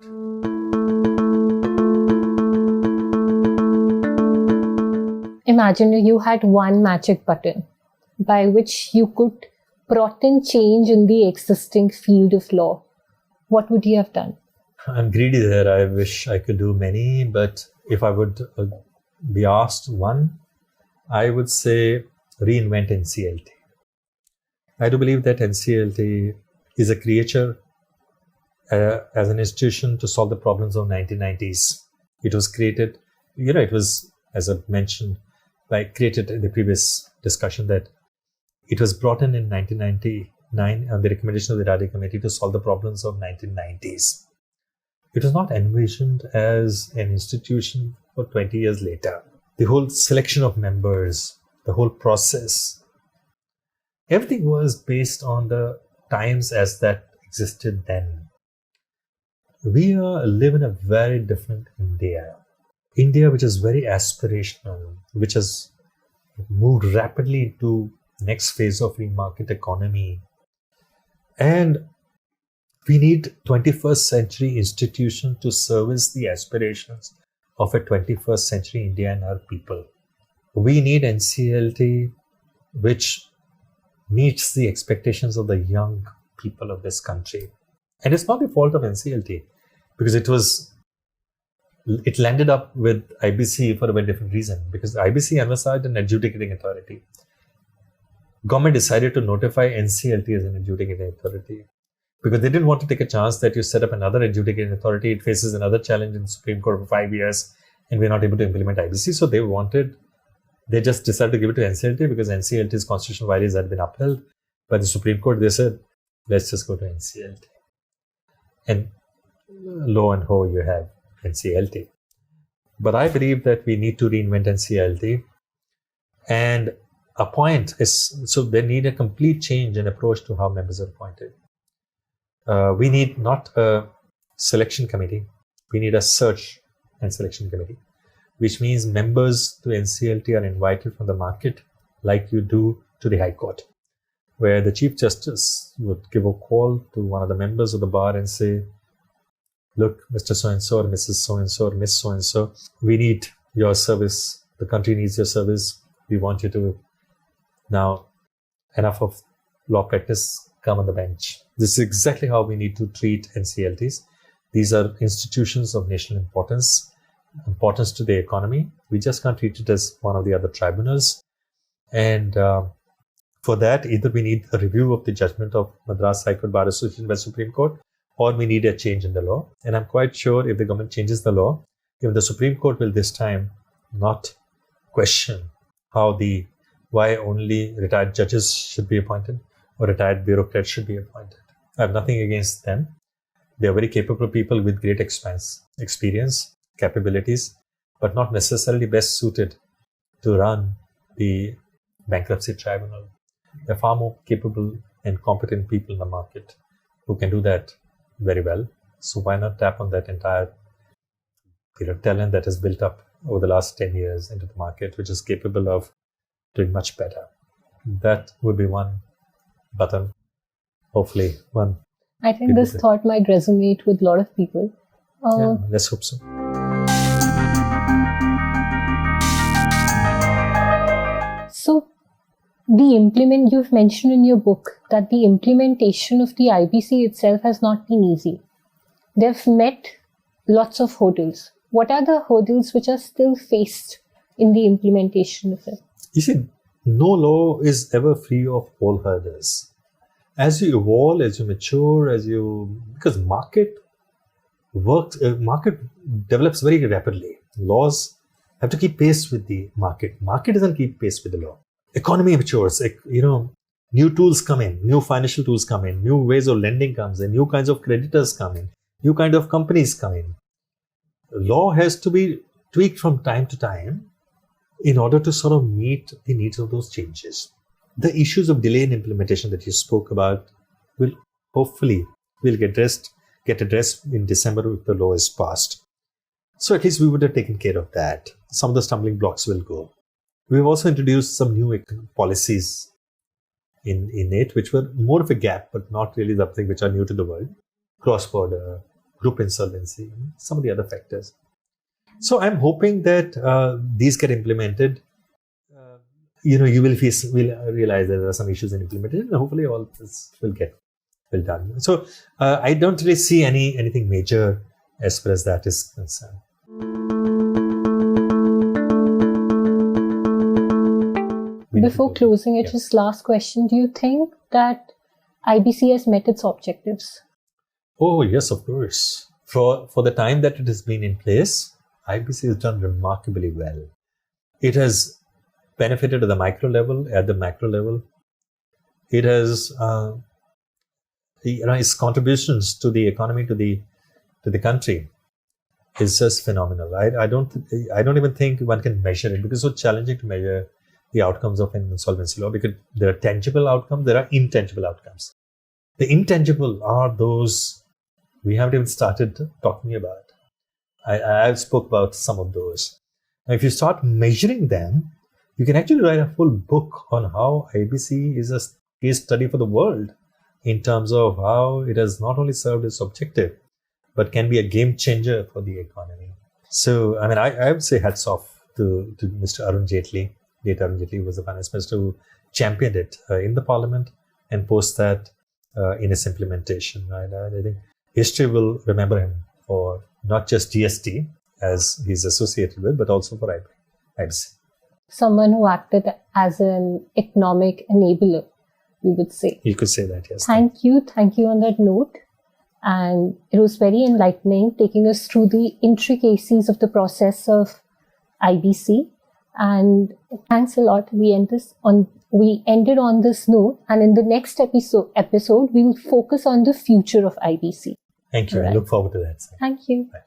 Imagine you had one magic button by which you could prompt change in the existing field of law. What would you have done? I'm greedy there. I wish I could do many, but if I would be asked one, I would say reinvent NCLT. I do believe that NCLT is a creature as an institution to solve the problems of 1990s. It was created, it was, as I've mentioned, created in the previous discussion that it was brought in 1999 on the recommendation of the Radi Committee to solve the problems of 1990s. It was not envisioned as an institution for 20 years later. The whole selection of members, the whole process, everything was based on the times as that existed then. We live in a very different India. India which is very aspirational, which has moved rapidly to next phase of free market economy. And we need 21st century institutions to service the aspirations of a 21st century India and our people. We need NCLT which meets the expectations of the young people of this country. And it's not the fault of NCLT, because it landed up with IBC for a very different reason, because IBC envisaged an adjudicating authority. Government decided to notify NCLT as an adjudicating authority because they didn't want to take a chance that you set up another adjudicating authority. It faces another challenge in the Supreme Court for 5 years and we're not able to implement IBC. So they just decided to give it to NCLT because NCLT's constitutional values had been upheld by the Supreme Court. They said, let's just go to NCLT. And lo and behold, you have NCLT. But I believe that we need to reinvent NCLT and so they need a complete change in approach to how members are appointed. We need not a selection committee, we need a search and selection committee, which means members to NCLT are invited from the market like you do to the High Court, where the Chief Justice would give a call to one of the members of the bar and say, look, Mr. So-and-so or Mrs. So-and-so or Miss So-and-so, we need your service. The country needs your service. We want you to now, enough of law practice, come on the bench. This is exactly how we need to treat NCLTs. These are institutions of national importance to the economy. We just can't treat it as one of the other tribunals. And for that, either we need a review of the judgment of Madras High Court Bar Association by Supreme Court, or we need a change in the law. And I'm quite sure if the government changes the law, even the Supreme Court will this time not question why only retired judges should be appointed or retired bureaucrats should be appointed. I have nothing against them. They are very capable people with great experience, capabilities, but not necessarily best suited to run the bankruptcy tribunal. There are far more capable and competent people in the market who can do that very well. So why not tap on that entire talent that has built up over the last 10 years into the market, which is capable of doing much better. That would be one button, hopefully one. I think this thought might resonate with a lot of people. Yeah, let's hope so. So, you've mentioned in your book that the implementation of the IBC itself has not been easy. They've met lots of hurdles. What are the hurdles which are still faced in the implementation of it? You see, no law is ever free of all hurdles. As you evolve, as you mature, because market develops very rapidly. Laws have to keep pace with the market. Market doesn't keep pace with the law. Economy matures. New tools come in, new financial tools come in, new ways of lending comes in, new kinds of creditors come in, new kind of companies come in. Law has to be tweaked from time to time in order to sort of meet the needs of those changes. The issues of delay in implementation that you spoke about will hopefully get addressed in December if the law is passed. So at least we would have taken care of that. Some of the stumbling blocks will go. We've also introduced some new policies in it, which were more of a gap, but not really something which are new to the world. Cross-border, group insolvency, some of the other factors. So I'm hoping that these get implemented. You will realize that there are some issues in implementation, and hopefully all this will get well done. So I don't really see anything major as far as that is concerned. Before closing it, just last question. Do you think that IBC has met its objectives? Oh, yes, of course. For the time that it has been in place, IBC has done remarkably well. It has benefited at the micro level, at the macro level. It has, its contributions to the economy, to the country, is just phenomenal. I don't even think one can measure it because it's so challenging to measure the outcomes of an insolvency law, because there are tangible outcomes, there are intangible outcomes. The intangible are those we haven't even started talking about. I spoke about some of those. Now, if you start measuring them, you can actually write a full book on how IBC is a case study for the world in terms of how it has not only served its objective, but can be a game changer for the economy. So, I mean, I would say hats off to Mr. Arun Jaitley. Late Arun Jaitley was the finance minister who championed it in the parliament and post that in its implementation. I think history will remember him for not just GST, as he's associated with, but also for IBC. Someone who acted as an economic enabler, we would say. You could say that, yes. Thank you on that note. And it was very enlightening, taking us through the intricacies of the process of IBC. And thanks a lot. We ended on this note, and in the next episode we will focus on the future of IBC. Thank you. Right. I look forward to that. Thank you. Bye.